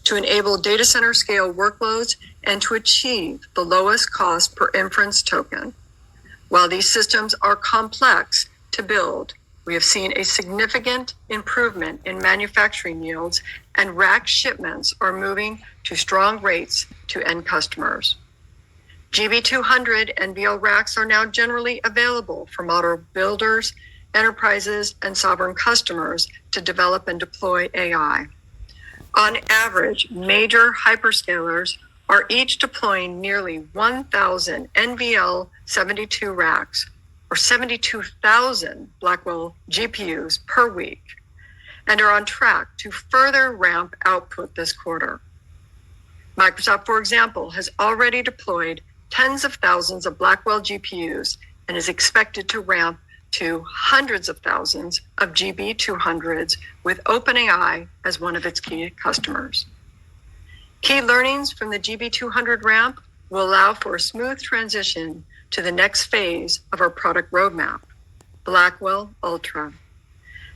to enable data center scale workloads and to achieve the lowest cost per inference token. While these systems are complex to build, we have seen a significant improvement in manufacturing yields, and rack shipments are moving to strong rates to end customers. GB200 NVL racks are now generally available for model builders, enterprises, and sovereign customers to develop and deploy AI. On average, major hyperscalers are each deploying nearly 1,000 NVL 72 racks, or 72,000 Blackwell GPUs per week, and are on track to further ramp output this quarter. Microsoft, for example, has already deployed tens of thousands of Blackwell GPUs and is expected to ramp to hundreds of thousands of GB200s with OpenAI as one of its key customers. Key learnings from the GB200 ramp will allow for a smooth transition to the next phase of our product roadmap, Blackwell Ultra.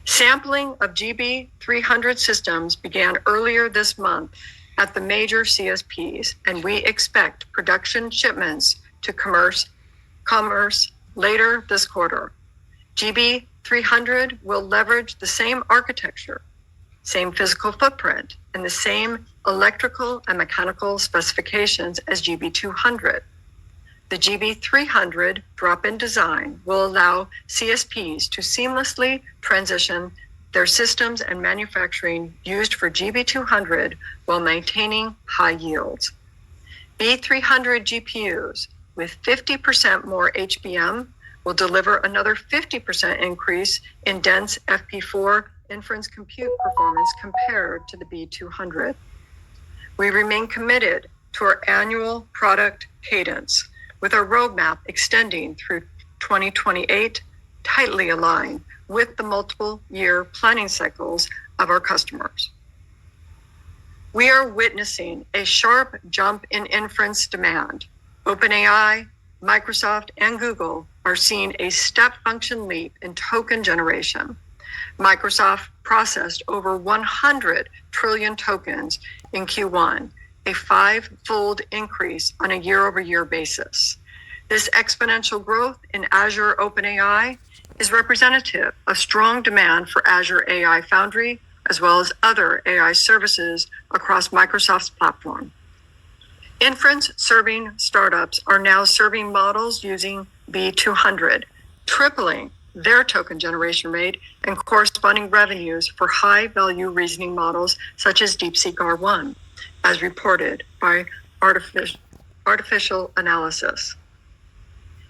Sampling of GB300 systems began earlier this month at the major CSPs, and we expect production shipments to commerce later this quarter. GB300 will leverage the same architecture, same physical footprint, and the same electrical and mechanical specifications as GB200. The GB300 drop-in design will allow CSPs to seamlessly transition their systems and manufacturing used for GB200 while maintaining high yields. B300 GPUs with 50% more HBM will deliver another 50% increase in dense FP4 inference compute performance compared to the B200. We remain committed to our annual product cadence, with our roadmap extending through 2028, tightly aligned with the multiple year planning cycles of our customers. We are witnessing a sharp jump in inference demand. OpenAI, Microsoft, and Google are seeing a step function leap in token generation. Microsoft processed over 100 trillion tokens in Q1, a 5-fold increase on a year-over-year basis. This exponential growth in Azure OpenAI is representative of strong demand for Azure AI Foundry, as well as other AI services across Microsoft's platform. Inference serving startups are now serving models using B200, tripling their token generation rate and corresponding revenues for high-value reasoning models such as DeepSeek R1, as reported by Artificial Analysis.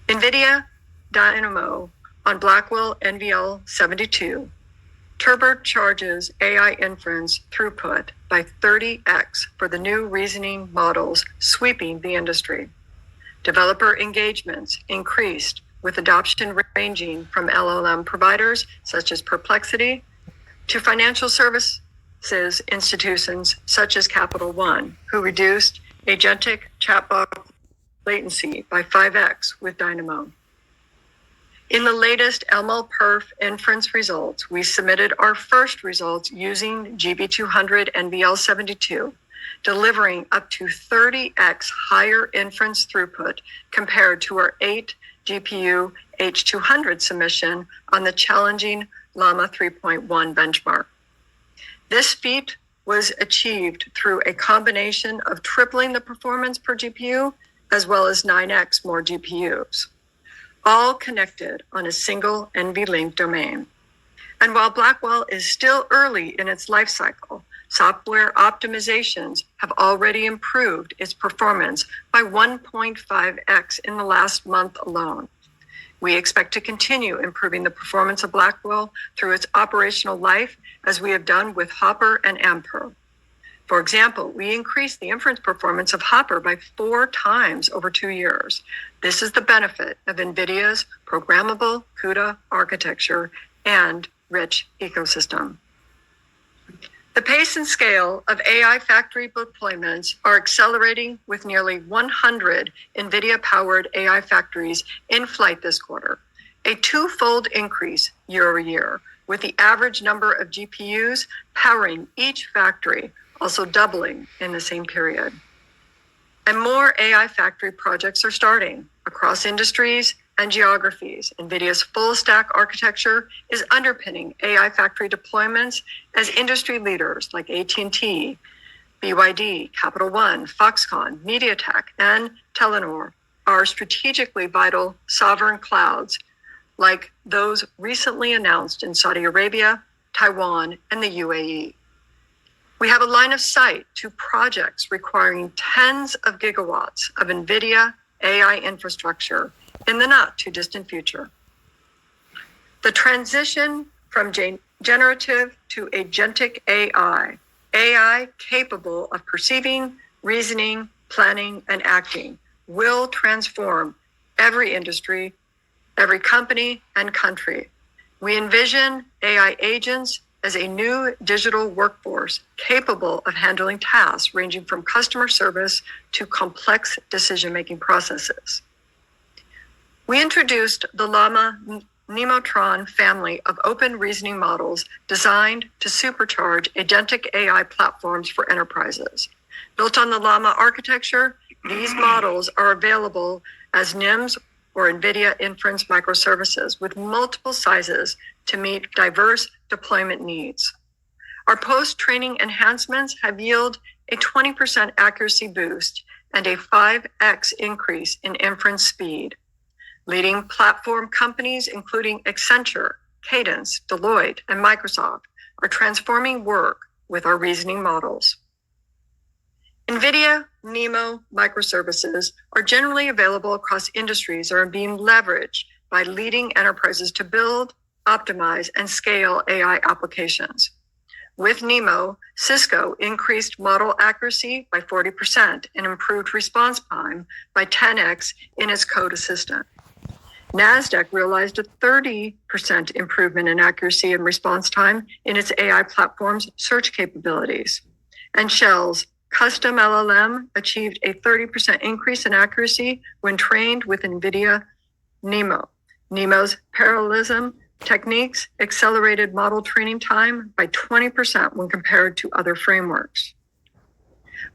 NVIDIA Dynamo on Blackwell NVL72 turbocharges AI inference throughput by 30x for the new reasoning models sweeping the industry. Developer engagements increased, with adoption ranging from LLM providers such as Perplexity to financial services institutions such as Capital One, who reduced agentic chatbot latency by 5x with Dynamo. In the latest MLPerf inference results, we submitted our first results using GB200 NVL72, delivering up to 30x higher inference throughput compared to our 8 GPU H200 submission on the challenging Llama 3.1 benchmark. This feat was achieved through a combination of tripling the performance per GPU as well as 9x more GPUs, all connected on a single NVLink domain. And while Blackwell is still early in its life cycle, software optimizations have already improved its performance by 1.5x in the last month alone. We expect to continue improving the performance of Blackwell through its operational life, as we have done with Hopper and Ampere. For example, we increased the inference performance of Hopper by 4 times over 2 years. This is the benefit of NVIDIA's programmable CUDA architecture and rich ecosystem. The pace and scale of AI factory deployments are accelerating, with nearly 100 NVIDIA-powered AI factories in flight this quarter, a 2-fold increase year over year, with the average number of GPUs powering each factory also doubling in the same period. And more AI factory projects are starting across industries and geographies. NVIDIA's full stack architecture is underpinning AI factory deployments as industry leaders like AT&T, BYD, Capital One, Foxconn, MediaTek, and Telenor are strategically vital sovereign clouds like those recently announced in Saudi Arabia, Taiwan, and the UAE. We have a line of sight to projects requiring tens of gigawatts of NVIDIA AI infrastructure in the not too distant future. The transition from generative to agentic AI capable of perceiving, reasoning, planning, and acting, will transform every industry, every company, and country. We envision AI agents as a new digital workforce capable of handling tasks ranging from customer service to complex decision-making processes. We introduced the Llama Nemotron family of open reasoning models designed to supercharge agentic AI platforms for enterprises. Built on the Llama architecture, these models are available as NIMs or NVIDIA inference microservices with multiple sizes to meet diverse deployment needs. Our post-training enhancements have yielded a 20% accuracy boost and a 5x increase in inference speed. Leading platform companies, including Accenture, Cadence, Deloitte, and Microsoft, are transforming work with our reasoning models. NVIDIA NeMo microservices are generally available across industries and are being leveraged by leading enterprises to build, optimize, and scale AI applications. With NeMo, Cisco increased model accuracy by 40% and improved response time by 10x in its code assistant. NASDAQ realized a 30% improvement in accuracy and response time in its AI platform's search capabilities. And Shell's custom LLM achieved a 30% increase in accuracy when trained with NVIDIA NeMo. NeMo's parallelism techniques accelerated model training time by 20% when compared to other frameworks.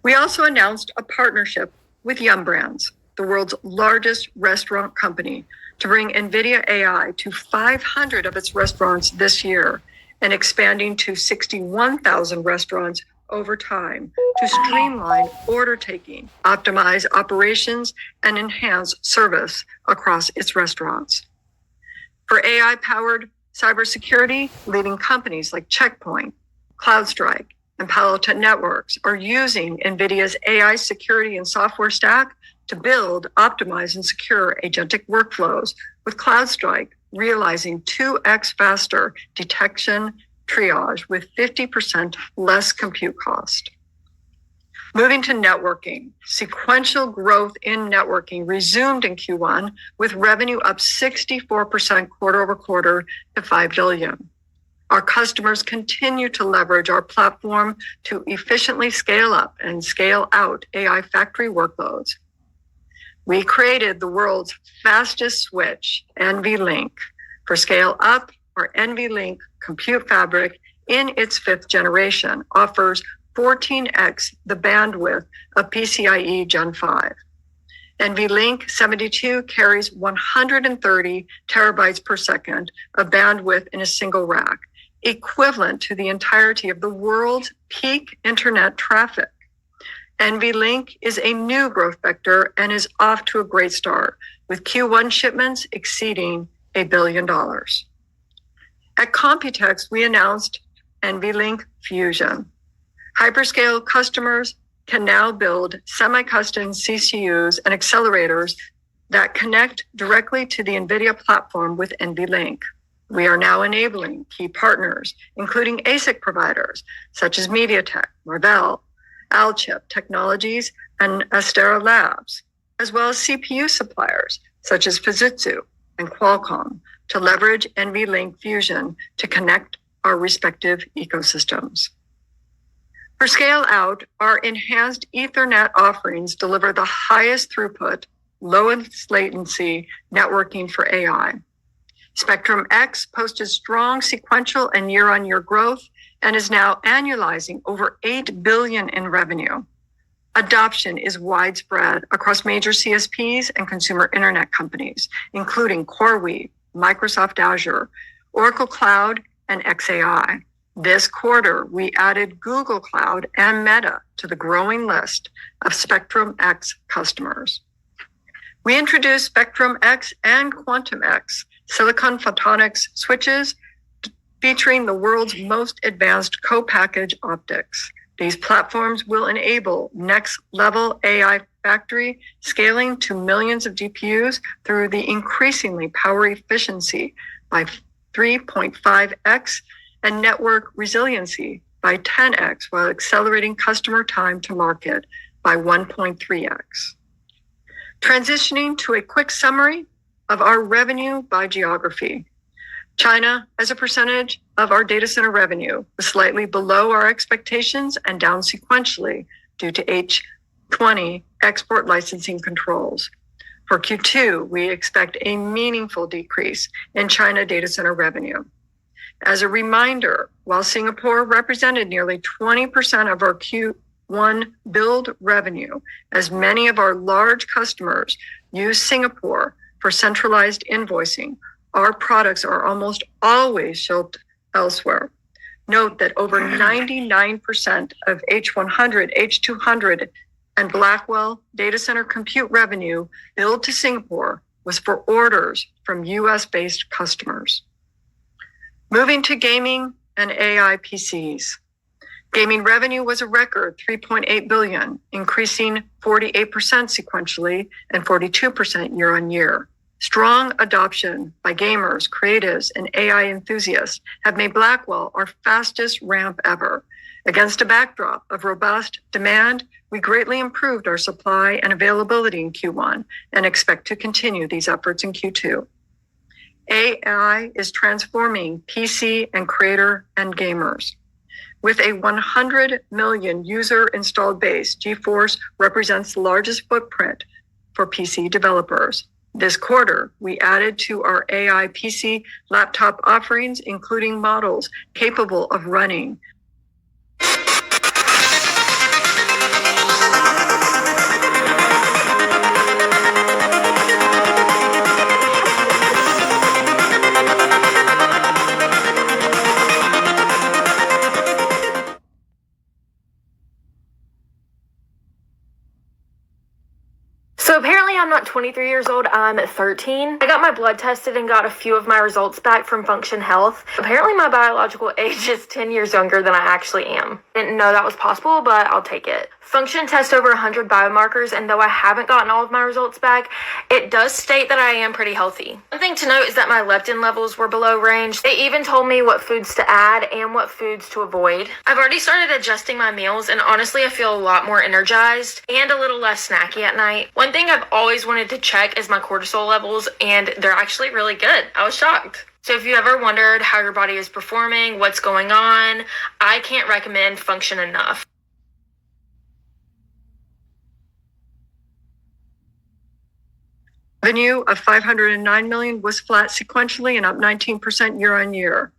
We also announced a partnership with Yum Brands, the world's largest restaurant company, to bring NVIDIA AI to 500 of its restaurants this year and expanding to 61,000 restaurants over time to streamline order taking, optimize operations, and enhance service across its restaurants. For AI-powered cybersecurity, leading companies like Checkpoint, CloudStrike, and Palo Alto Networks are using NVIDIA's AI security and software stack to build, optimize, and secure agentic workflows, with CloudStrike realizing 2x faster detection triage with 50% less compute cost. Moving to networking, sequential growth in networking resumed in Q1 with revenue up 64% quarter over quarter to $5 billion. Our customers continue to leverage our platform to efficiently scale up and scale out AI factory workloads. We created the world's fastest switch, NVLink. For scale up, our NVLink compute fabric in its 5th generation offers 14x the bandwidth of PCIe Gen 5. NVLink 72 carries 130 terabytes per second of bandwidth in a single rack, equivalent to the entirety of the world's peak internet traffic. NVLink is a new growth vector and is off to a great start, with Q1 shipments exceeding $1 billion. At Computex, we announced NVLink Fusion. Hyperscale customers can now build semi-custom CCUs and accelerators that connect directly to the NVIDIA platform with NVLink. We are now enabling key partners, including ASIC providers such as MediaTek, Marvell, Alchip Technologies, and Astera Labs, as well as CPU suppliers such as Fujitsu and Qualcomm, to leverage NVLink Fusion to connect our respective ecosystems. For scale out, our enhanced Ethernet offerings deliver the highest throughput, lowest latency networking for AI. Spectrum X posted strong sequential and year-on-year growth and is now annualizing over $8 billion in revenue. Adoption is widespread across major CSPs and consumer internet companies, including CoreWeave, Microsoft Azure, Oracle Cloud, and xAI. This quarter, we added Google Cloud and Meta to the growing list of Spectrum X customers. We introduced Spectrum X and Quantum X silicon photonics switches featuring the world's most advanced co-packaged optics. These platforms will enable next-level AI factory scaling to millions of GPUs through the increasingly power efficiency by 3.5x and network resiliency by 10x while accelerating customer time to market by 1.3x. Transitioning to a quick summary of our revenue by geography. China, as a percentage of our data center revenue, was slightly below our expectations and down sequentially due to H20 export licensing controls. For Q2, we expect a meaningful decrease in China data center revenue. As a reminder, while Singapore represented nearly 20% of our Q1 build revenue, as many of our large customers use Singapore for centralized invoicing, our products are almost always shipped elsewhere. Note that over 99% of H100, H200, and Blackwell data center compute revenue billed to Singapore was for orders from US-based customers. Moving to gaming and AI PCs. Gaming revenue was a record $3.8 billion, increasing 48% sequentially and 42% year on year. Strong adoption by gamers, creatives, and AI enthusiasts have made Blackwell our fastest ramp ever. Against a backdrop of robust demand, we greatly improved our supply and availability in Q1 and expect to continue these efforts in Q2. AI is transforming PC and creator and gamers. With a 100 million user installed base, GeForce represents the largest footprint for PC developers. This quarter, we added to our AI PC laptop offerings, including models capable of running So apparently I'm not 23 years old, I'm 13. I got my blood tested and got a few of my results back from Function Health. Apparently my biological age is 10 years younger than I actually am. Didn't know that was possible, but I'll take it. Function tests over 100 biomarkers, and though I haven't gotten all of my results back, it does state that I am pretty healthy. One thing to note is that my leptin levels were below range. They even told me what foods to add and what foods to avoid. I've already started adjusting my meals, and honestly I feel a lot more energized and a little less snacky at night. One thing I've always wanted to check is my cortisol levels, and they're actually really good. I was shocked. So if you ever wondered how your body is performing, what's going on, I can't recommend Function enough. Revenue of $509 million was flat sequentially and up 19% year on year.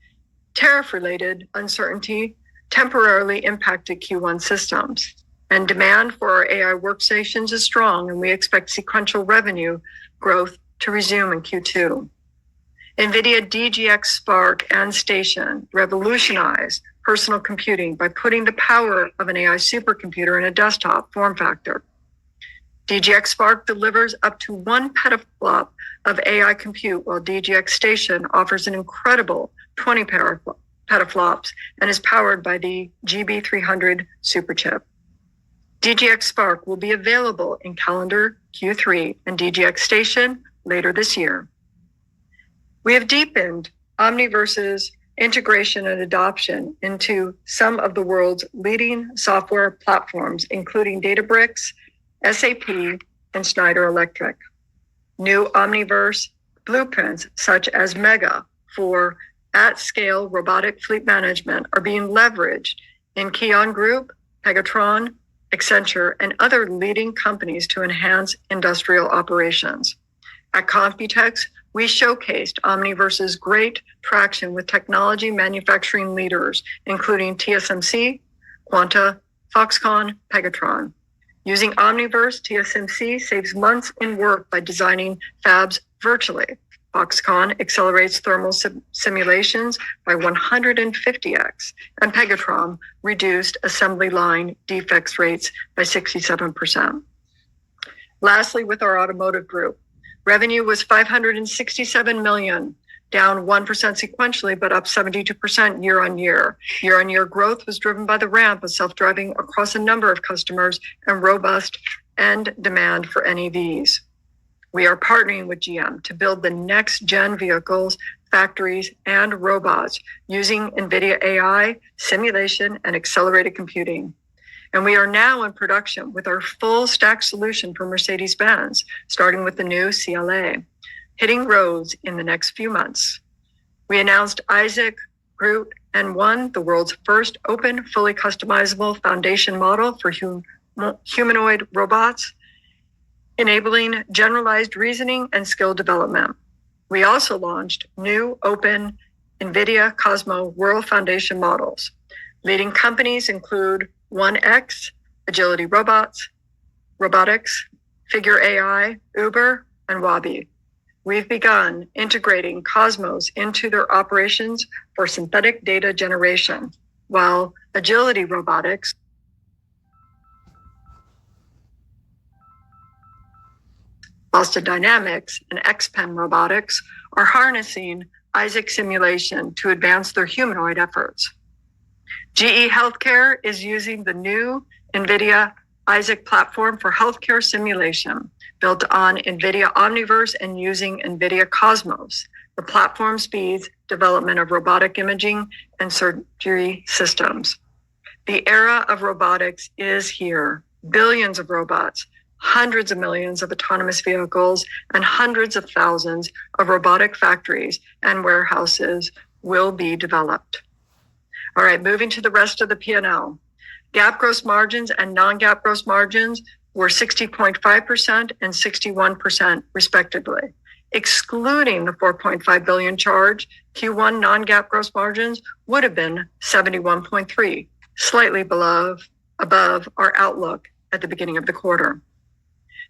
Tariff-related uncertainty temporarily impacted Q1 systems, and demand for our AI workstations is strong, and we expect sequential revenue growth to resume in Q2. NVIDIA DGX Spark and Station revolutionized personal computing by putting the power of an AI supercomputer in a desktop form factor. DGX Spark delivers up to 1 petaflop of AI compute, while DGX Station offers an incredible 20 petaflops and is powered by the GB300 superchip. DGX Spark will be available in calendar Q3 and DGX Station later this year. We have deepened Omniverse's integration and adoption into some of the world's leading software platforms, including Databricks, SAP, and Schneider Electric. New Omniverse blueprints, such as Mega for at-scale robotic fleet management, are being leveraged in Kion Group, Pegatron, Accenture, and other leading companies to enhance industrial operations. At Computex, we showcased Omniverse's great traction with technology manufacturing leaders, including TSMC, Quanta, Foxconn, Pegatron. Using Omniverse, TSMC saves months in work by designing fabs virtually. Foxconn accelerates thermal simulations by 150x, and Pegatron reduced assembly line defects rates by 67%. Lastly, with our automotive group, revenue was $567 million, down 1% sequentially, but up 72% year on year. Year on year growth was driven by the ramp of self-driving across a number of customers and robust end demand for NEVs. We are partnering with GM to build the next gen vehicles, factories, and robots using NVDA AI, simulation, and accelerated computing. And we are now in production with our full stack solution for Mercedes-Benz, starting with the new CLA, hitting roads in the next few months. We announced Isaac, Groot, and won the world's first open, fully customizable foundation model for humanoid robots, enabling generalized reasoning and skill development. We also launched new open NVIDIA Cosmo World Foundation models. Leading companies include 1X, Agility Robotics, Figure AI, Uber, and Wabi. We've begun integrating Cosmos into their operations for synthetic data generation, while Agility Robotics Boston Dynamics and XPen Robotics are harnessing Isaac simulation to advance their humanoid efforts. GE Healthcare is using the new NVIDIA Isaac platform for healthcare simulation, built on NVIDIA Omniverse and using NVIDIA Cosmos. The platform speeds development of robotic imaging and surgery systems. The era of robotics is here. Billions of robots, hundreds of millions of autonomous vehicles, and hundreds of thousands of robotic factories and warehouses will be developed. All right, moving to the rest of the P&L. GAAP gross margins and non-GAAP gross margins were 60.5% and 61% respectively. Excluding the $4.5 billion charge, Q1 non-GAAP gross margins would have been 71.3, slightly above our outlook at the beginning of the quarter.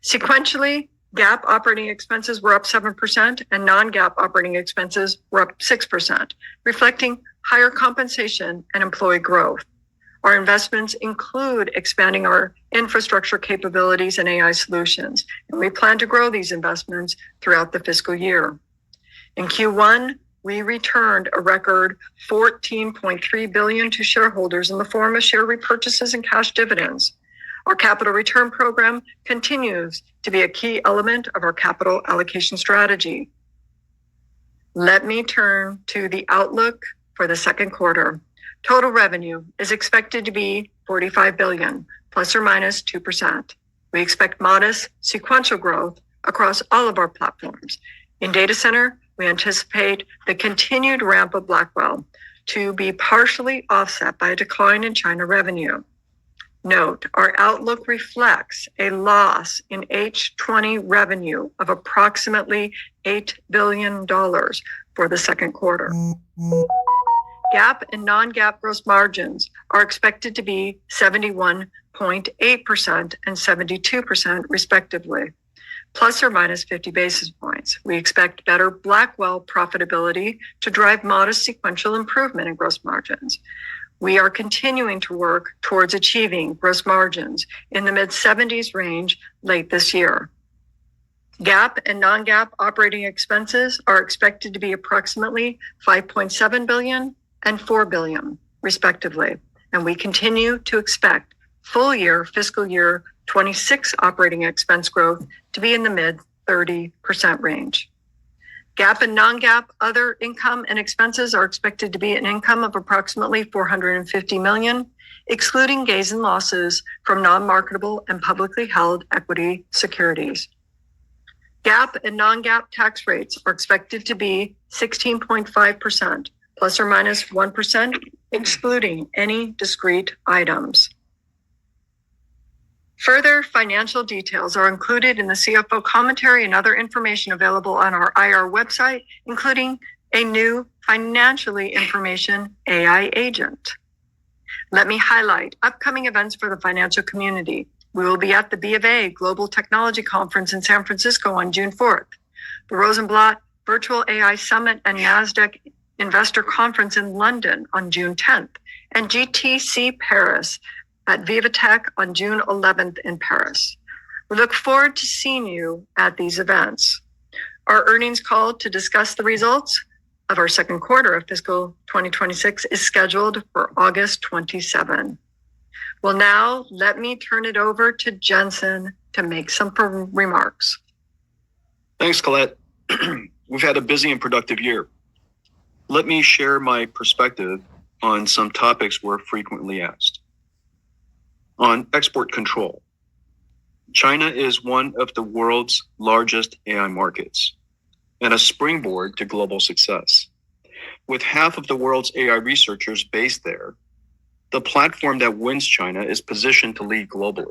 Sequentially, GAAP operating expenses were up 7% and non-GAAP operating expenses were up 6%, reflecting higher compensation and employee growth. Our investments include expanding our infrastructure capabilities and AI solutions, and we plan to grow these investments throughout the fiscal year. In Q1, we returned a record $14.3 billion to shareholders in the form of share repurchases and cash dividends. Our capital return program continues to be a key element of our capital allocation strategy. Let me turn to the outlook for the second quarter. Total revenue is expected to be $45 billion, plus or minus 2%. We expect modest sequential growth across all of our platforms. In data center, we anticipate the continued ramp of Blackwell to be partially offset by a decline in China revenue. Note, our outlook reflects a loss in H20 revenue of approximately $8 billion for the second quarter. GAAP and non-GAAP gross margins are expected to be 71.8% and 72% respectively, plus or minus 50 basis points. We expect better Blackwell profitability to drive modest sequential improvement in gross margins. We are continuing to work towards achieving gross margins in the mid-70s range late this year. GAAP and non-GAAP operating expenses are expected to be approximately $5.7 billion and $4 billion, respectively, and we continue to expect full year fiscal year 26 operating expense growth to be in the mid-30% range. GAAP and non-GAAP other income and expenses are expected to be an income of approximately $450 million, excluding gains and losses from non-marketable and publicly held equity securities. GAAP and non-GAAP tax rates are expected to be 16.5%, plus or minus 1%, excluding any discrete items. Further financial details are included in the CFO commentary and other information available on our IR website, including a new financially information AI agent. Let me highlight upcoming events for the financial community. We will be at the B of A Global Technology Conference in San Francisco on June 4th, the Rosenblatt Virtual AI Summit and NASDAQ Investor Conference in London on June 10th, and GTC Paris at Vivatech on June 11th in Paris. We look forward to seeing you at these events. Our earnings call to discuss the results of our second quarter of fiscal 2026 is scheduled for August 27. Well, now let me turn it over to Jensen to make some remarks. Thanks, Colette. We've had a busy and productive year. Let me share my perspective on some topics we're frequently asked. On export control, China is one of the world's largest AI markets and a springboard to global success. With half of the world's AI researchers based there, the platform that wins China is positioned to lead globally.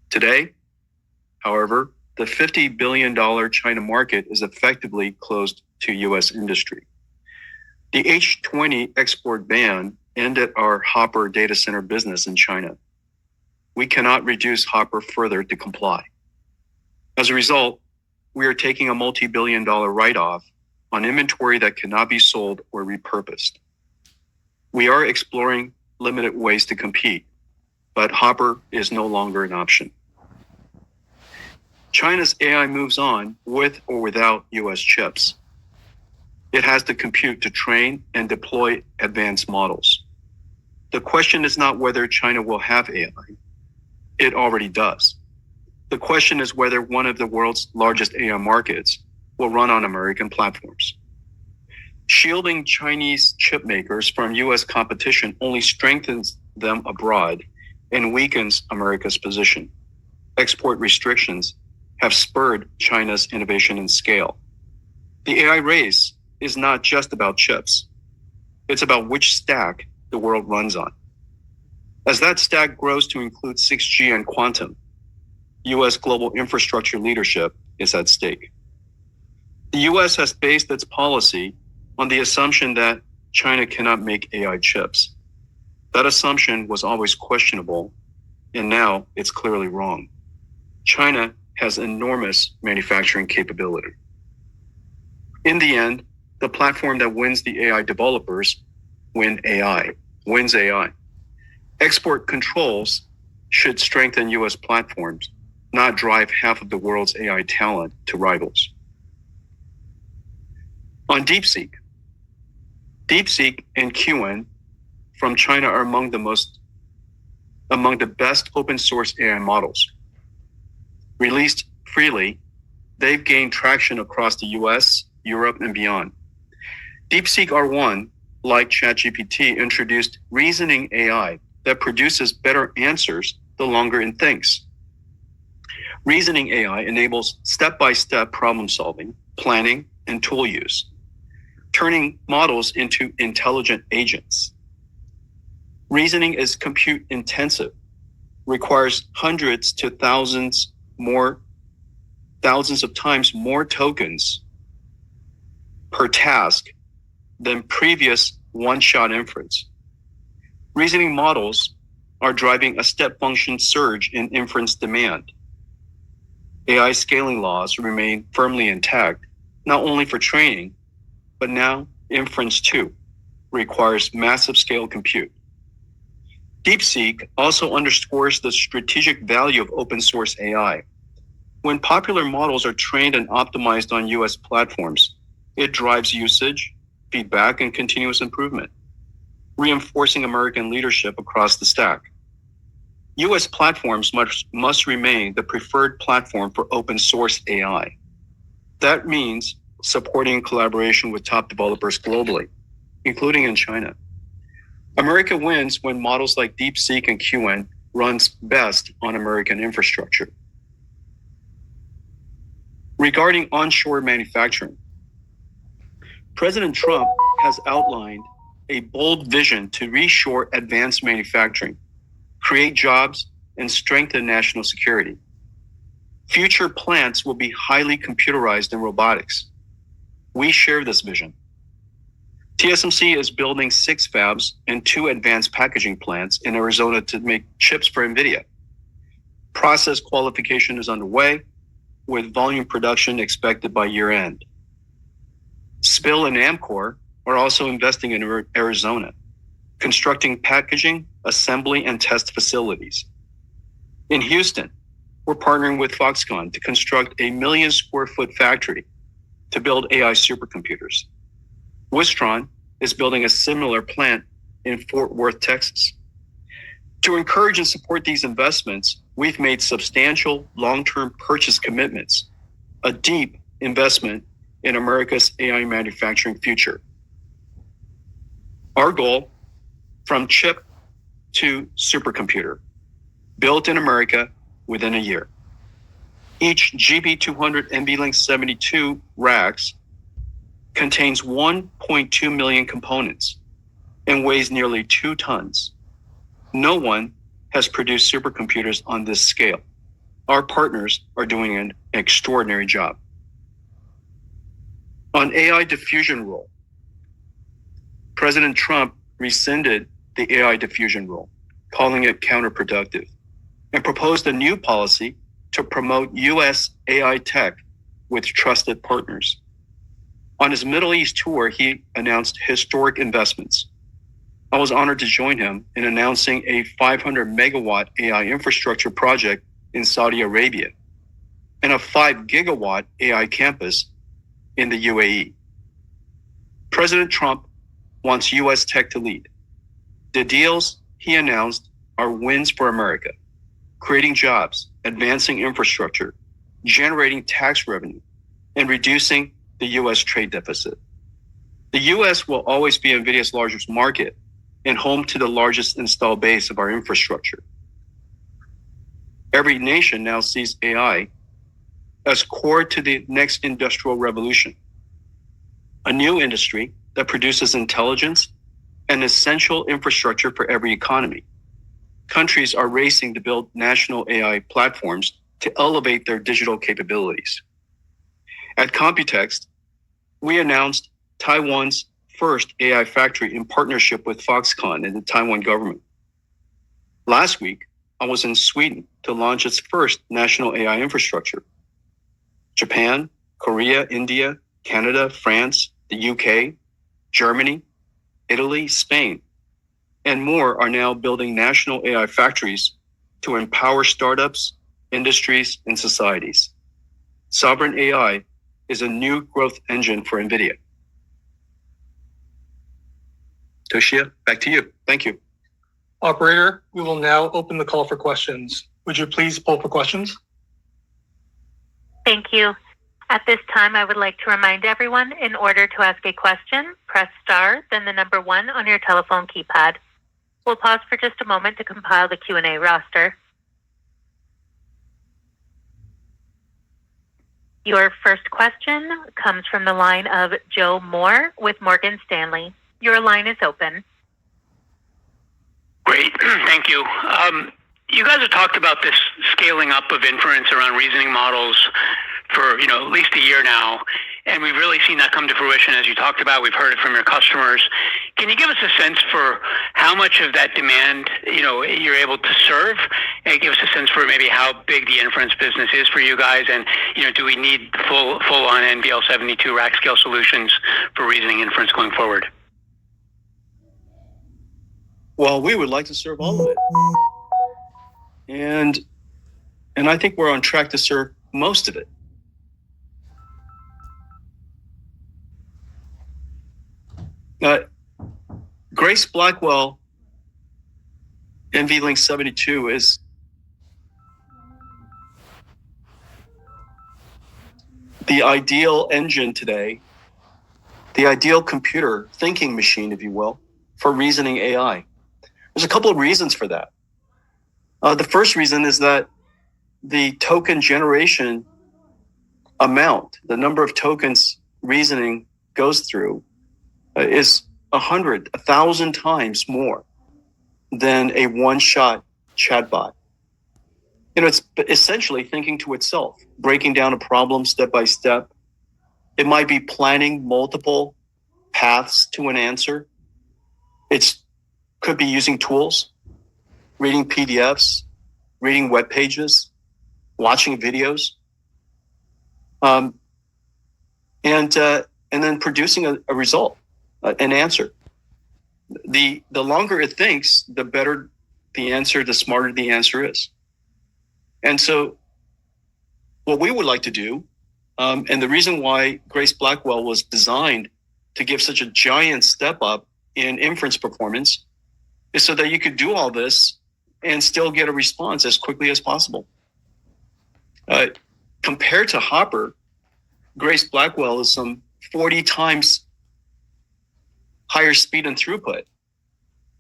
Today, however, the $50 billion China market is effectively closed to U.S. industry. The H-20 export ban ended our Hopper data center business in China. We cannot reduce Hopper further to comply. As a result, we are taking a multi-billion-dollar write-off on inventory that cannot be sold or repurposed. We are exploring limited ways to compete, but Hopper is no longer an option. China's AI moves on with or without U.S. chips. It has the compute to train and deploy advanced models. The question is not whether China will have AI. It already does. The question is whether one of the world's largest AI markets will run on American platforms. Shielding Chinese chip makers from U.S. competition only strengthens them abroad and weakens America's position. Export restrictions have spurred China's innovation and scale. The AI race is not just about chips. It's about which stack the world runs on. As that stack grows to include 6G and quantum, U.S. global infrastructure leadership is at stake. The U.S. has based its policy on the assumption that China cannot make AI chips. That assumption was always questionable, and now it's clearly wrong. China has enormous manufacturing capability. In the end, the platform that wins the AI developers wins AI. Export controls should strengthen U.S. platforms, not drive half of the world's AI talent to rivals. On DeepSeek and QN from China are among the best open source AI models. Released freely, they've gained traction across the US, Europe, and beyond. DeepSeek R1, like ChatGPT, introduced reasoning AI that produces better answers the longer it thinks. Reasoning AI enables step-by-step problem solving, planning, and tool use, turning models into intelligent agents. Reasoning is compute intensive, requires hundreds to thousands of times more tokens per task than previous one-shot inference. Reasoning models are driving a step function surge in inference demand. AI scaling laws remain firmly intact, not only for training, but now inference too requires massive scale compute. DeepSeek also underscores the strategic value of open source AI. When popular models are trained and optimized on US platforms, it drives usage, feedback, and continuous improvement, reinforcing American leadership across the stack. US platforms must remain the preferred platform for open source AI. That means supporting collaboration with top developers globally, including in China. America wins when models like DeepSeek and QN runs best on American infrastructure. Regarding onshore manufacturing, President Trump has outlined a bold vision to reshore advanced manufacturing, create jobs, and strengthen national security. Future plants will be highly computerized in robotics. We share this vision. TSMC is building 6 fabs and 2 advanced packaging plants in Arizona to make chips for NVIDIA. Process qualification is underway, with volume production expected by year-end. SPIL and Amkor are also investing in Arizona, constructing packaging, assembly, and test facilities. In Houston, we're partnering with Foxconn to construct a 1 million square foot factory to build AI supercomputers. Wistron is building a similar plant in Fort Worth, Texas. To encourage and support these investments, we've made substantial long-term purchase commitments, a deep investment in America's AI manufacturing future. Our goal, from chip to supercomputer, built in America within a year. Each GB200 NVLink 72 racks contains 1.2 million components and weighs nearly 2 tons. No one has produced supercomputers on this scale. Our partners are doing an extraordinary job. On AI diffusion rule, President Trump rescinded the AI diffusion rule, calling it counterproductive, and proposed a new policy to promote U.S. AI tech with trusted partners. On his Middle East tour, he announced historic investments. I was honored to join him in announcing a 500 megawatt AI infrastructure project in Saudi Arabia and a 5 gigawatt AI campus in the UAE. President Trump wants U.S. tech to lead. The deals he announced are wins for America, creating jobs, advancing infrastructure, generating tax revenue, and reducing the U.S. trade deficit. The U.S. will always be NVIDIA's largest market and home to the largest installed base of our infrastructure. Every nation now sees AI as core to the next industrial revolution, a new industry that produces intelligence and essential infrastructure for every economy. Countries are racing to build national AI platforms to elevate their digital capabilities. At Computex, we announced Taiwan's first AI factory in partnership with Foxconn and the Taiwan government. Last week, I was in Sweden to launch its first national AI infrastructure. Japan, Korea, India, Canada, France, the UK, Germany, Italy, Spain, and more are now building national AI factories to empower startups, industries, and societies. Sovereign AI is a new growth engine for NVIDIA. Toshiya, back to you. Thank you. Operator, we will now open the call for questions. Would you please poll for questions? Thank you. At this time, I would like to remind everyone, in order to ask a question, press star, then the number 1 on your telephone keypad. We'll pause for just a moment to compile the Q&A roster. Your first question comes from the line of Joe Moore with Morgan Stanley. Your line is open. Great, thank you. You guys have talked about this scaling up of inference around reasoning models for at least a year now, and we've really seen that come to fruition as you talked about. We've heard it from your customers. Can you give us a sense for how much of that demand you're able to serve, and give us a sense for maybe how big the inference business is for you guys, and do we need full on NVL72 rack scale solutions for reasoning inference going forward? Well, we would like to serve all of it. And I think we're on track to serve most of it. Grace Blackwell NVLink 72 is the ideal engine today, the ideal computer thinking machine, if you will, for reasoning AI. There's a couple of reasons for that. The first reason is that the token generation amount, the number of tokens reasoning goes through, is 1,000 times more than a one-shot chatbot. It's essentially thinking to itself, breaking down a problem step by step. It might be planning multiple paths to an answer. It could be using tools, reading PDFs, reading web pages, watching videos, and then producing a result, an answer. The longer it thinks, the better the answer, the smarter the answer is. And so what we would like to do, and the reason why Grace Blackwell was designed to give such a giant step up in inference performance, is so that you could do all this and still get a response as quickly as possible. Compared to Hopper, Grace Blackwell is some 40 times higher speed and throughput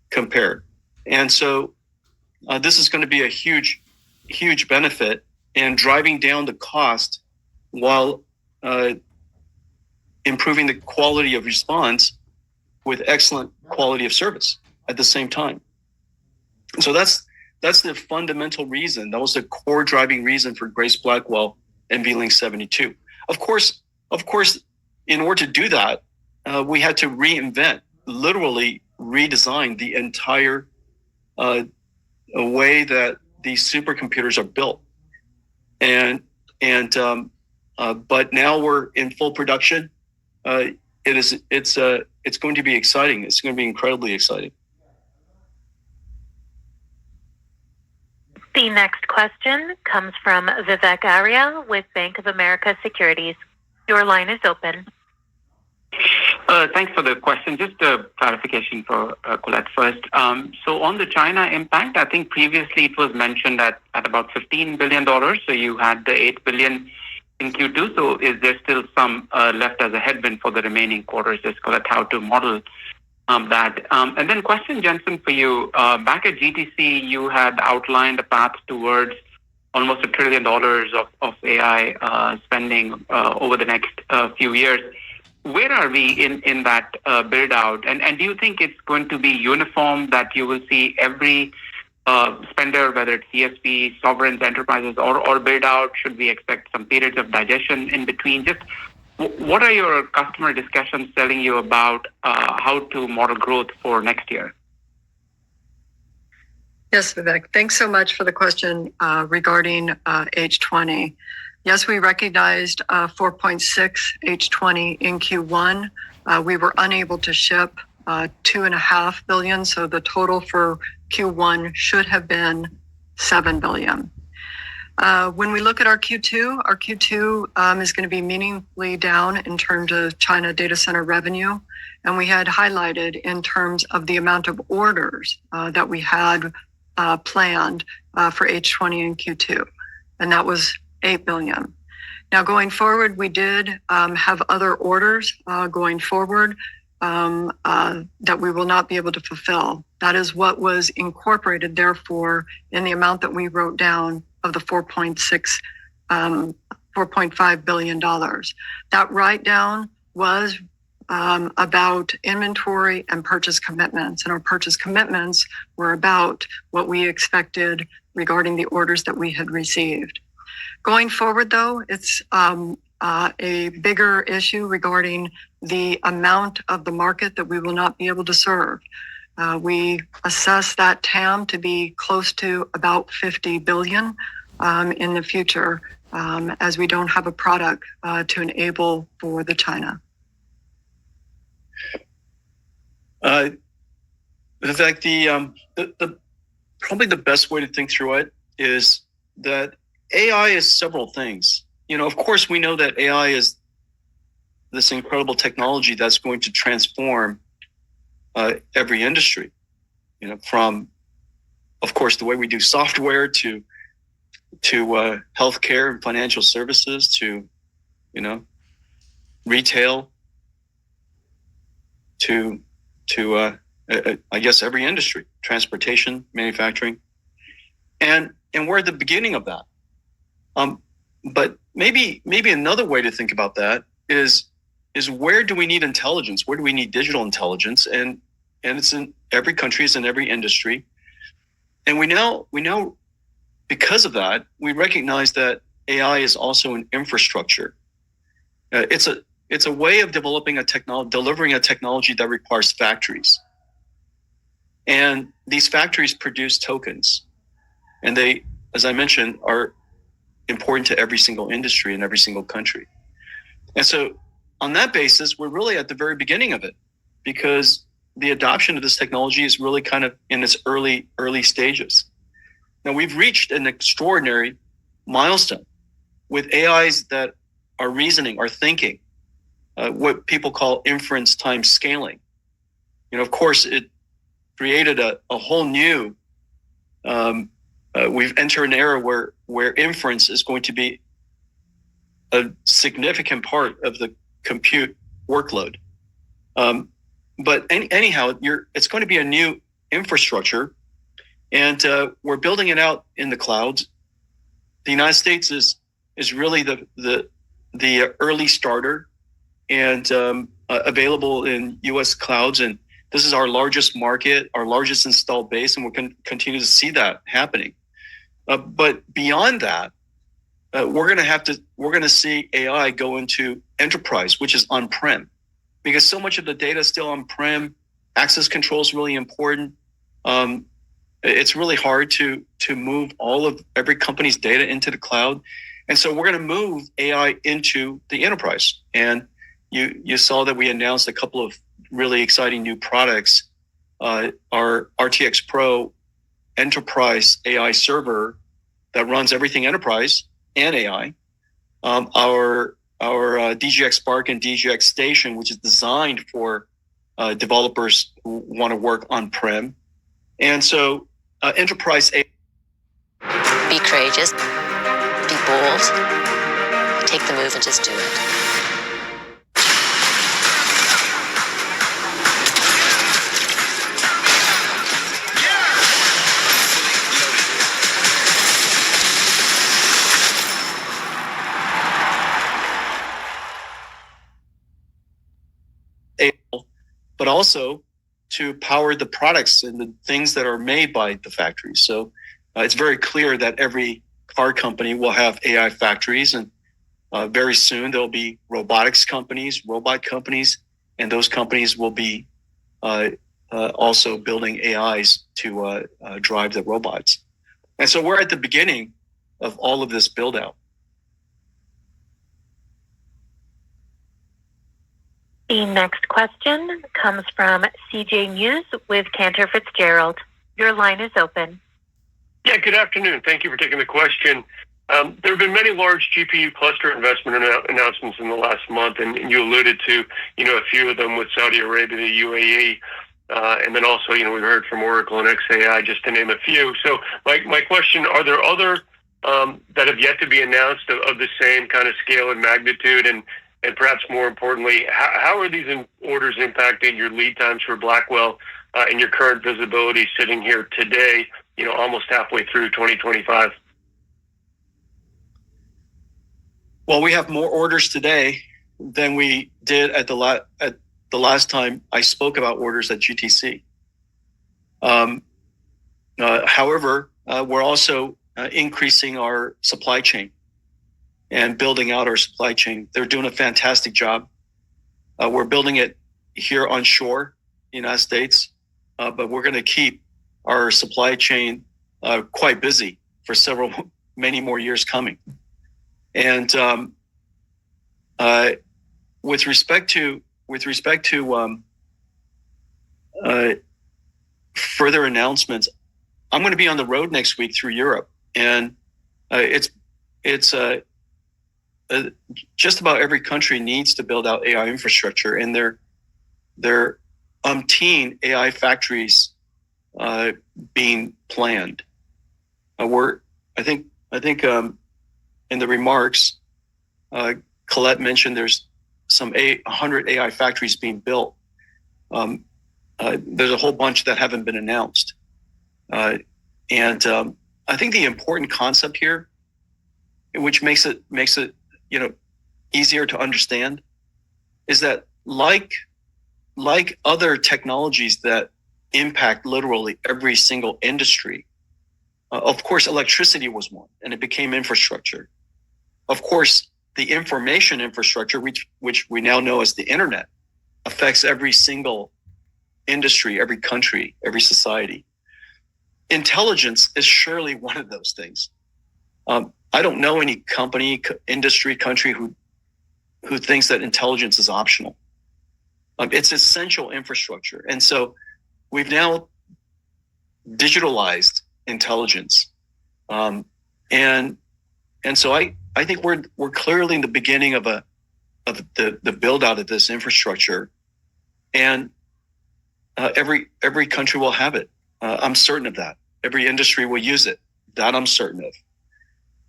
compared. And so this is going to be a huge benefit in driving down the cost while improving the quality of response with excellent quality of service at the same time. So that's the fundamental reason. That was the core driving reason for Grace Blackwell NVLink 72. Of course, in order to do that, we had to reinvent, literally redesign the entire way that these supercomputers are built. But now we're in full production. It's going to be exciting. It's going to be incredibly exciting. The next question comes from Vivek Arya with Bank of America Securities. Your line is open. Thanks for the question. Just a clarification for Colette first. So on the China impact, I think previously it was mentioned at about $15 billion. So you had the $8 billion in Q2. So is there still some left as a headwind for the remaining quarters? Just Colette, how to model that. And then question, Jensen, for you. Back at GTC, you had outlined a path towards almost $1 trillion of AI spending over the next few years. Where are we in that build out? And do you think it's going to be uniform, that you will see every spender, whether it's CSP, sovereigns, enterprises, or build out? Should we expect some periods of digestion in between? Just what are your customer discussions telling you about how to model growth for next year? Yes, Vivek. Thanks so much for the question regarding H20. Yes, we recognized 4.6 H20 in Q1. We were unable to ship 2.5 billion, so the total for Q1 should have been 7 billion. When we look at our Q2 is going to be meaningfully down in terms of China data center revenue. And we had highlighted in terms of the amount of orders that we had planned for H20 in Q2. And that was 8 billion. Now, going forward, we did have other orders going forward that we will not be able to fulfill. That is what was incorporated, therefore, in the amount that we wrote down of the $4.5 billion. That write down was about inventory and purchase commitments. And our purchase commitments were about what we expected regarding the orders that we had received. Going forward, though, it's a bigger issue regarding the amount of the market that we will not be able to serve. We assess that TAM to be close to about 50 billion in the future, as we don't have a product to enable for the China. In fact, the probably the best way to think through it is that AI is several things. Of course, we know that AI is this incredible technology that's going to transform every industry. From, of course, the way we do software to healthcare and financial services to, retail to I guess every industry, transportation, manufacturing, and we're at the beginning of that. But maybe another way to think about that is where do we need intelligence? Where do we need digital intelligence? And it's in every country, it's in every industry. And we now, because of that, we recognize that AI is also an infrastructure. It's a way of developing delivering a technology that requires factories. And these factories produce tokens. And they, as I mentioned, are important to every single industry in every single country. And so on that basis, we're really at the very beginning of it, because the adoption of this technology is really kind of in its early stages. Now, we've reached an extraordinary milestone with AIs that are reasoning, are thinking, what people call inference time scaling. Of course, it created a whole new, we've entered an era where inference is going to be a significant part of the compute workload. But anyhow, it's going to be a new infrastructure, and we're building it out in the clouds. The United States is really the early starter, and available in U.S. clouds. And this is our largest market, our largest installed base, and we're going to continue to see that happening. But beyond that, we're going to see AI go into enterprise, which is on-prem, because so much of the data is still on-prem. Access control is really important. It's really hard to move every company's data into the cloud. And so we're going to move AI into the enterprise. And you saw that we announced a couple of really exciting new products. Our RTX Pro enterprise AI server that runs everything enterprise and AI. Our DGX Spark and DGX Station, which is designed for developers who want to work on-prem. And so enterprise AI. Be courageous, be bold, take the move and just do it. But also to power the products and the things that are made by the factories. So it's very clear that every car company will have AI factories, and very soon there'll be robotics companies, robot companies, and those companies will be also building AIs to drive the robots. And so we're at the beginning of all of this build out. The next question comes from CJ Muse with Cantor Fitzgerald. Your line is open. Yeah, good afternoon. Thank you for taking the question. There have been many large GPU cluster investment announcements in the last month, and you alluded to, a few of them with Saudi Arabia, the UAE, and then also, we heard from Oracle and XAI, just to name a few. So my question, are there other that have yet to be announced of the same kind of scale and magnitude? And perhaps more importantly, how are these orders impacting your lead times for Blackwell and your current visibility sitting here today, almost halfway through 2025? Well, we have more orders today than we did at the last time I spoke about orders at GTC. However, we're also increasing our supply chain and building out our supply chain. They're doing a fantastic job. We're building it here on shore, United States, but we're going to keep our supply chain quite busy for many more years coming. And with respect to further announcements, I'm going to be on the road next week through Europe, and it's just about every country needs to build out AI infrastructure, and there umpteen AI factories being planned. I think in the remarks, Colette mentioned there's some 100 AI factories being built. There's a whole bunch that haven't been announced, and I think the important concept here, which makes it easier to understand, is that like other technologies that impact literally every single industry, Of course, electricity was one, and it became infrastructure. Of course, the information infrastructure, which we now know as the internet, affects every single industry, every country, every society. Intelligence is surely one of those things. I don't know any company, industry, country who thinks that intelligence is optional. It's essential infrastructure. And so we've now digitalized intelligence. And so I think we're clearly in the beginning of the build out of this infrastructure, and every country will have it. I'm certain of that. Every industry will use it. That I'm certain of.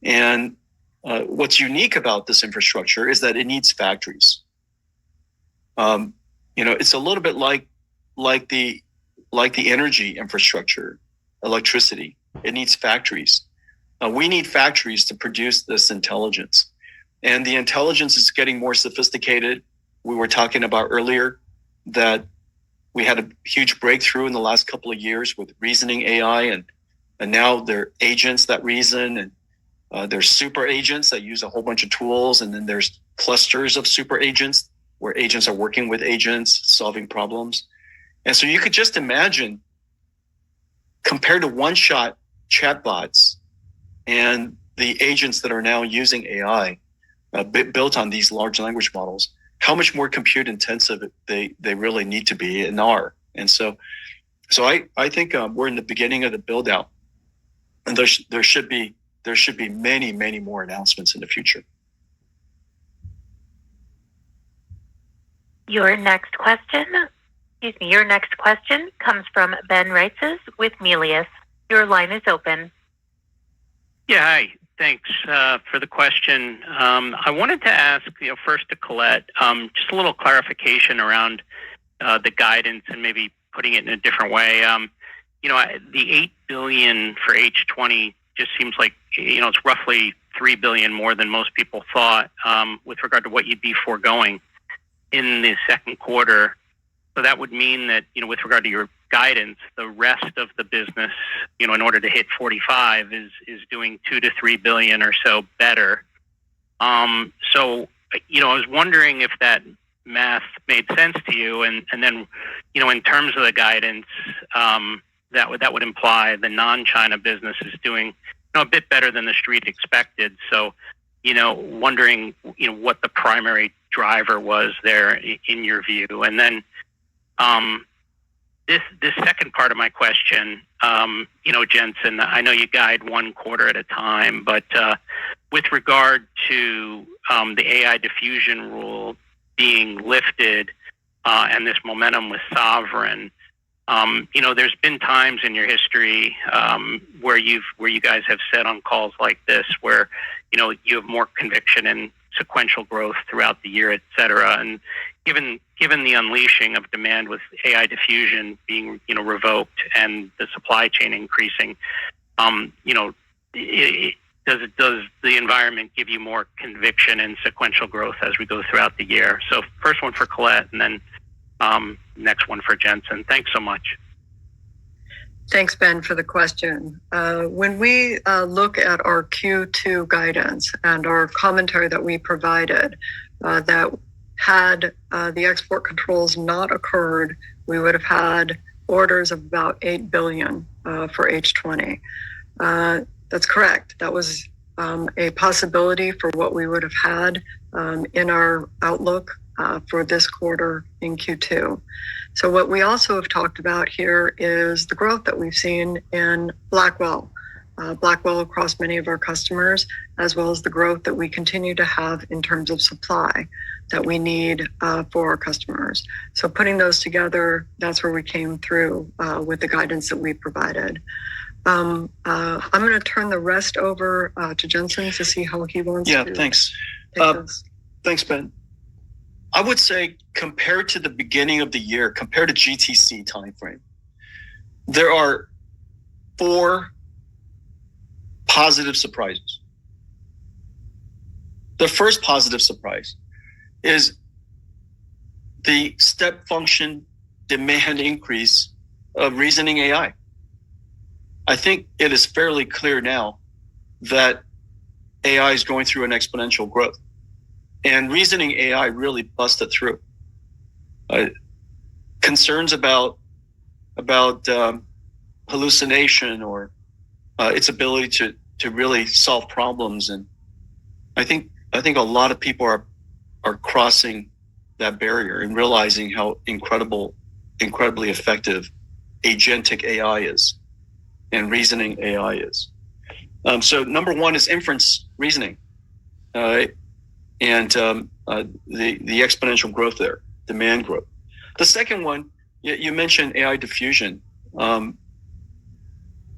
And what's unique about this infrastructure is that it needs factories. It's a little bit like the energy infrastructure, electricity. It needs factories. We need factories to produce this intelligence. And the intelligence is getting more sophisticated. We were talking about earlier that we had a huge breakthrough in the last couple of years with reasoning AI, and now there are agents that reason, and there's super agents that use a whole bunch of tools, and then there's clusters of super agents where agents are working with agents, solving problems. And so you could just imagine, compared to one-shot chatbots and the agents that are now using AI built on these large language models, how much more compute intensive they really need to be and are. And so I think we're in the beginning of the build out, and there should be many, many more announcements in the future. Your next question comes from Ben Reitzes with Melius. Your line is open. Yeah, hi. Thanks for the question. I wanted to ask, first to Colette, just a little clarification around the guidance and maybe putting it in a different way. The $8 billion for H20 just seems like, it's roughly $3 billion more than most people thought with regard to what you'd be foregoing in the second quarter. So that would mean that, with regard to your guidance, the rest of the business, in order to hit 45 is doing $2 to $3 billion or so better. So, I was wondering if that math made sense to you, and then, in terms of the guidance, that would imply the non-China business is doing a bit better than the street expected. So, wondering, what the primary driver was there in your view. And then this second part of my question, Jensen, I know you guide one quarter at a time, but with regard to the AI diffusion rule being lifted and this momentum with Sovereign, there's been times in your history where you guys have said on calls like this where you have more conviction in sequential growth throughout the year, et cetera. And given the unleashing of demand with AI diffusion being revoked and the supply chain increasing, does the environment give you more conviction in sequential growth as we go throughout the year? So first one for Colette, and then next one for Jensen. Thanks so much. Thanks, Ben, for the question. When we look at our Q2 guidance and our commentary that we provided, that had the export controls not occurred, we would have had orders of about $8 billion for H20. That's correct. That was a possibility for what we would have had in our outlook for this quarter in Q2. So what we also have talked about here is the growth that we've seen in Blackwell across many of our customers, as well as the growth that we continue to have in terms of supply that we need for our customers. So putting those together, that's where we came through with the guidance that we provided. I'm going to turn the rest over to Jensen to see how he wants to. Yeah, thanks. Thanks, Ben. I would say compared to the beginning of the year, compared to GTC timeframe, there are 4 positive surprises. The first positive surprise is the step function demand increase of reasoning AI. I think it is fairly clear now that AI is going through an exponential growth, and reasoning AI really busted through. Concerns about hallucination or its ability to really solve problems, and I think a lot of people are crossing that barrier and realizing how incredibly effective agentic AI is and reasoning AI is. So number one is inference reasoning, and the exponential growth there, demand growth. The second one, you mentioned AI diffusion.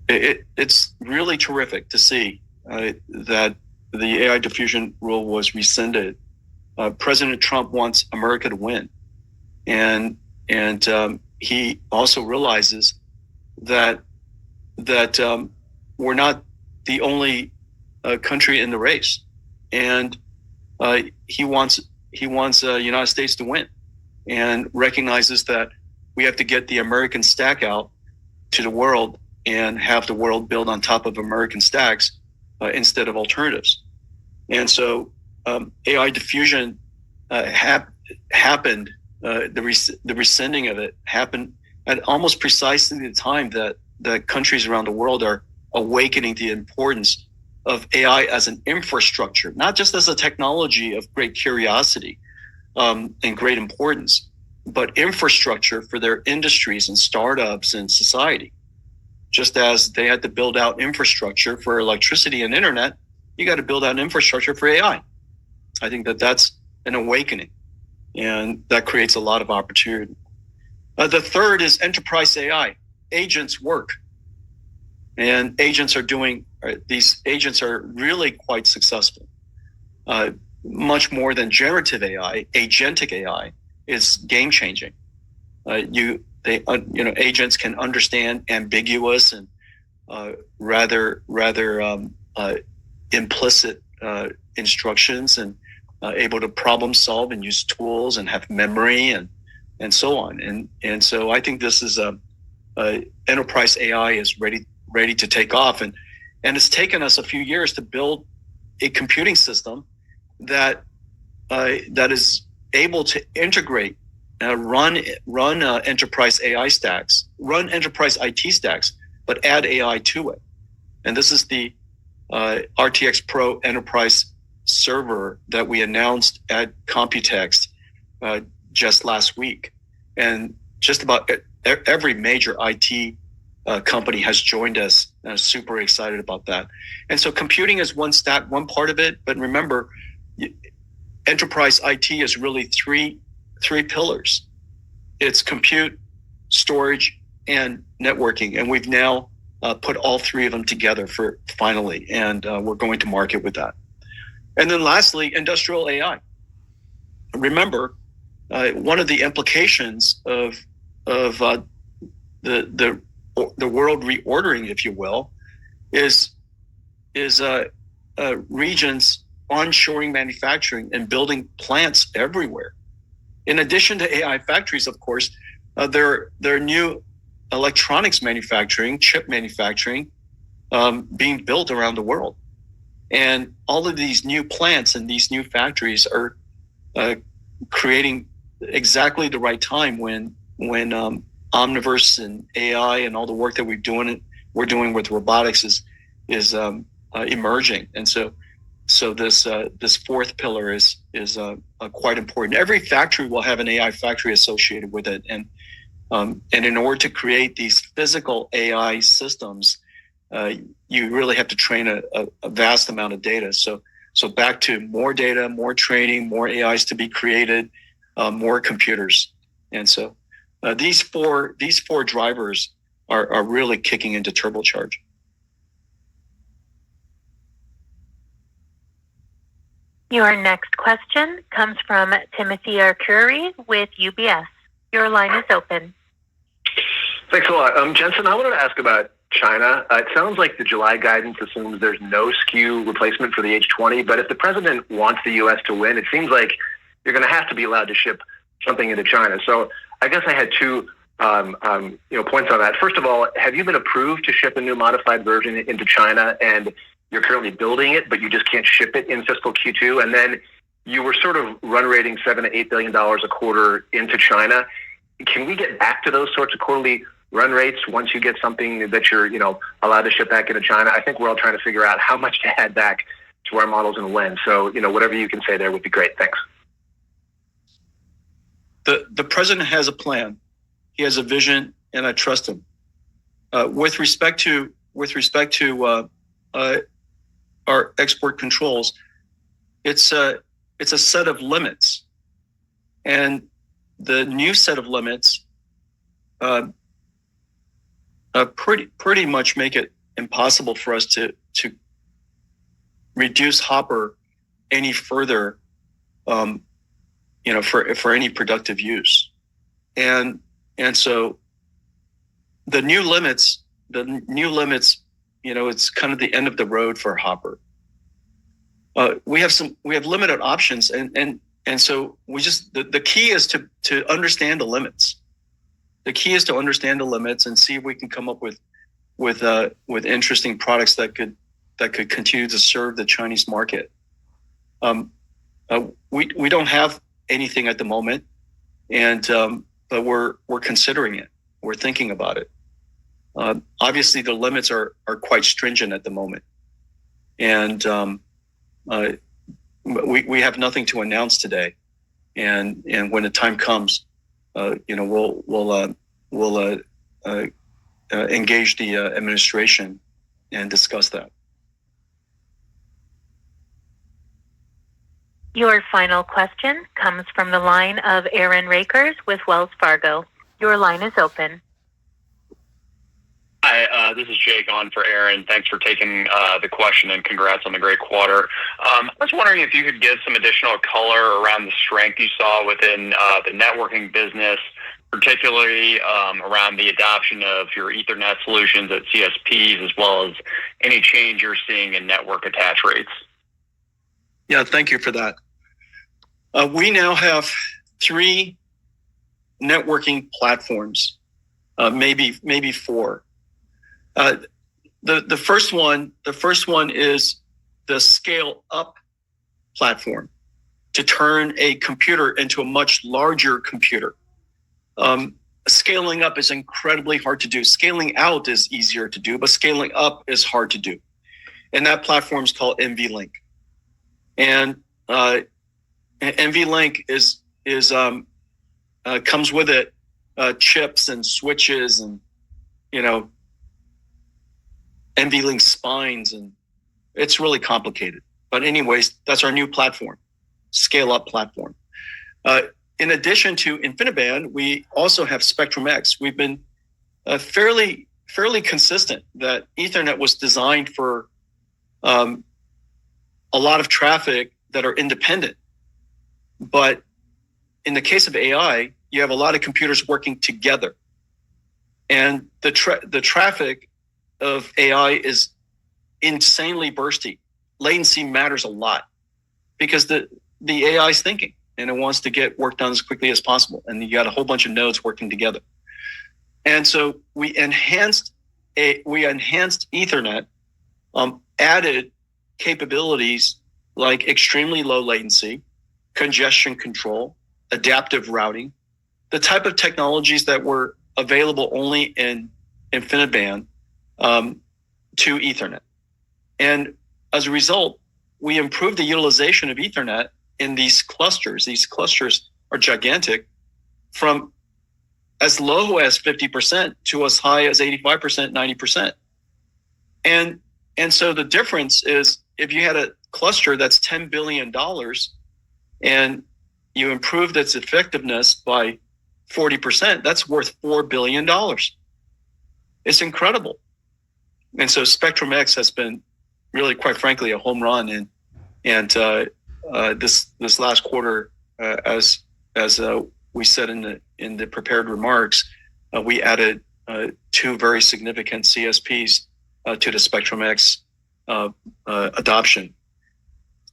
It's really terrific to see that the AI diffusion rule was rescinded. President Trump wants America to win, and he also realizes that we're not the only country in the race, and he wants the United States to win, and recognizes that we have to get the American stack out to the world and have the world build on top of American stacks instead of alternatives. And so AI diffusion happened. The rescinding of it happened at almost precisely the time that countries around the world are awakening the importance of AI as an infrastructure, not just as a technology of great curiosity and great importance, but infrastructure for their industries and startups and society. Just as they had to build out infrastructure for electricity and internet, you got to build out infrastructure for AI. I think that's an awakening, and that creates a lot of opportunity. The third is enterprise AI. Agents work, and these agents are really quite successful. Much more than generative AI, agentic AI is game changing. Agents can understand ambiguous and rather implicit instructions, and able to problem solve and use tools and have memory and so on. And so I think this is enterprise AI is ready to take off, and it's taken us a few years to build a computing system that is able to integrate, run enterprise AI stacks, run enterprise IT stacks, but add AI to it. And this is the RTX Pro Enterprise server that we announced at Computex just last week. And just about every major IT company has joined us. I'm super excited about that. And so computing is one part of it, but remember, enterprise IT is really three pillars. It's compute, storage, and networking. And we've now put all three of them together finally, and we're going to market with that. And then lastly, industrial AI. Remember, one of the implications of the world reordering, if you will, is regions onshoring manufacturing and building plants everywhere. In addition to AI factories, of course, there are new electronics manufacturing, chip manufacturing, being built around the world. And all of these new plants and these new factories are creating exactly the right time when Omniverse and AI and all the work that we're doing with robotics is emerging. And so this fourth pillar is quite important. Every factory will have an AI factory associated with it, and in order to create these physical AI systems, you really have to train a vast amount of data. So back to more data, more training, more AIs to be created, more computers, and so these four drivers are really kicking into turbocharge. Your next question comes from Timothy Arcuri with UBS. Your line is open. Thanks a lot. Jensen, I wanted to ask about China. It sounds like the July guidance assumes there's no SKU replacement for the H20, but if the president wants the U.S. to win, it seems like you're going to have to be allowed to ship something into China. So I guess I had two points on that. First of all, have you been approved to ship a new modified version into China, and you're currently building it, but you just can't ship it in fiscal Q2? And then you were sort of run rating $7 to $8 billion a quarter into China. Can we get back to those sorts of quarterly run rates once you get something that you're, allowed to ship back into China? I think we're all trying to figure out how much to add back to our models and when. So, whatever you can say there would be great. Thanks. The president has a plan. He has a vision, and I trust him. With respect to our export controls, it's a set of limits, and the new set of limits pretty much make it impossible for us to reduce Hopper any further, for any productive use, and so the new limits, it's kind of the end of the road for Hopper. We have limited options, and so the key is to understand the limits. The key is to understand the limits and see if we can come up with interesting products that could continue to serve the Chinese market. We don't have anything at the moment, and but we're considering it. We're thinking about it. Obviously, the limits are quite stringent at the moment, and we have nothing to announce today. And when the time comes, we'll engage the administration and discuss that. Your final question comes from the line of Aaron Rakers with Wells Fargo. Your line is open. Hi, this is Jake on for Aaron. Thanks for taking the question, and congrats on the great quarter. I was wondering if you could give some additional color around the strength you saw within the networking business, particularly around the adoption of your Ethernet solutions at CSPs, as well as any change you're seeing in network attach rates. Yeah, thank you for that. We now have 3 networking platforms, maybe 4. The first one is the scale up platform, to turn a computer into a much larger computer. Scaling up is incredibly hard to do. Scaling out is easier to do, but scaling up is hard to do. And that platform is called NVLink. And NVLink is comes with it chips and switches and NVLink spines, and it's really complicated. But anyways, that's our new platform, scale up platform. In addition to InfiniBand, we also have Spectrum X. We've been fairly consistent that Ethernet was designed for a lot of traffic that are independent. But in the case of AI, you have a lot of computers working together. And the traffic of AI is insanely bursty. Latency matters a lot because the AI is thinking and it wants to get work done as quickly as possible. And you got a whole bunch of nodes working together. And so we enhanced Ethernet, added capabilities like extremely low latency, congestion control, adaptive routing, the type of technologies that were available only in InfiniBand to Ethernet. And as a result, we improved the utilization of Ethernet in these clusters. These clusters are gigantic, from as low as 50% to as high as 85%, 90%. And so the difference is, if you had a cluster that's $10 billion and you improved its effectiveness by 40%, that's worth $4 billion. It's incredible. And so Spectrum X has been really, quite frankly, a home run. And this last quarter, as we said in the prepared remarks, we added 2 very significant CSPs to the Spectrum X adoption.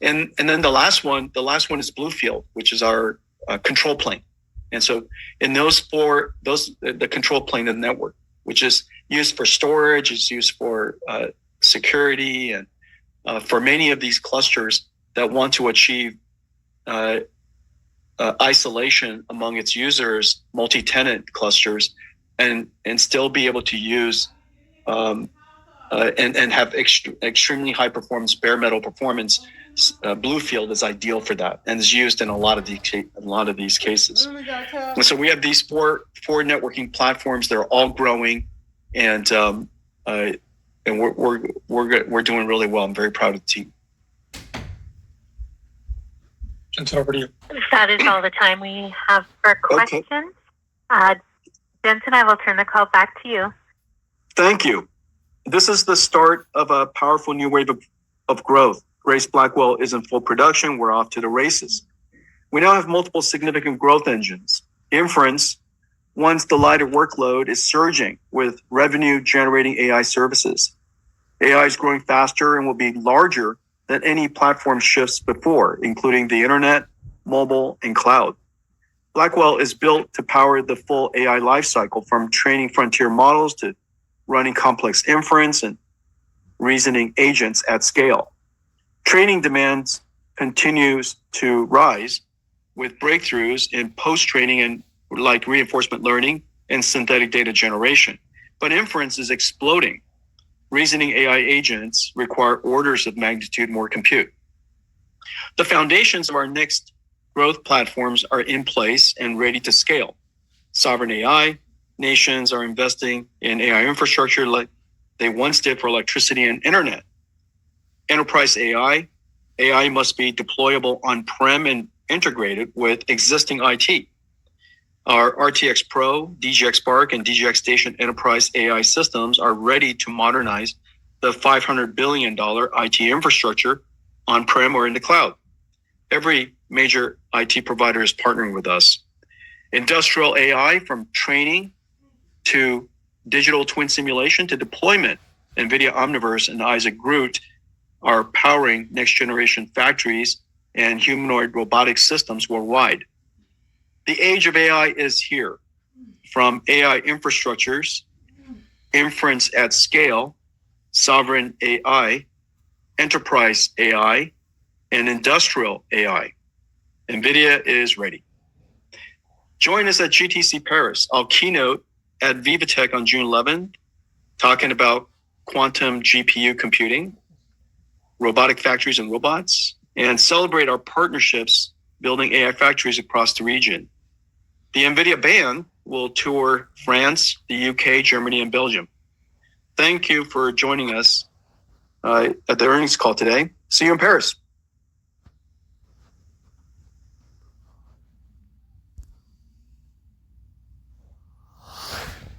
And then the last one is Bluefield, which is our control plane. And so in the control plane of the network, which is used for storage, is used for security, and for many of these clusters that want to achieve isolation among its users, multi-tenant clusters, and still be able to use and have extremely high performance, bare metal performance. Bluefield is ideal for that, and is used in a lot of these cases. And so we have these four networking platforms. They're all growing, and we're doing really well. I'm very proud of the team. Jensen, over to you. That is all the time we have for questions. Okay. Jensen, I will turn the call back to you. Thank you. This is the start of a powerful new wave of growth. Grace Blackwell is in full production. We're off to the races. We now have multiple significant growth engines. Inference, once the lighter workload, is surging with revenue-generating AI services. AI is growing faster and will be larger than any platform shifts before, including the internet, mobile, and cloud. Blackwell is built to power the full AI lifecycle, from training frontier models to running complex inference and reasoning agents at scale. Training demands continues to rise with breakthroughs in post-training and like reinforcement learning and synthetic data generation. But inference is exploding. Reasoning AI agents require orders of magnitude more compute. The foundations of our next growth platforms are in place and ready to scale. Sovereign AI nations are investing in AI infrastructure like they once did for electricity and internet. Enterprise AI must be deployable on-prem and integrated with existing IT. Our RTX Pro, DGX Spark, and DGX Station enterprise AI systems are ready to modernize the $500 billion IT infrastructure on-prem or in the cloud. Every major IT provider is partnering with us. Industrial AI, from training to digital twin simulation to deployment, NVIDIA Omniverse and Isaac GR00T are powering next-generation factories and humanoid robotic systems worldwide. The age of AI is here. From AI infrastructures, inference at scale, sovereign AI, enterprise AI, and industrial AI. NVIDIA is ready. Join us at GTC Paris. I'll keynote at VivaTech on June 11th, talking about quantum GPU computing, robotic factories and robots, and celebrate our partnerships building AI factories across the region. The NVIDIA band will tour France, the UK, Germany, and Belgium. Thank you for joining us at the earnings call today. See you in Paris.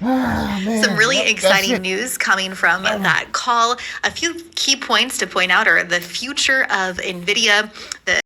Some really exciting news coming from that call. A few key points to point out are the future of NVIDIA, the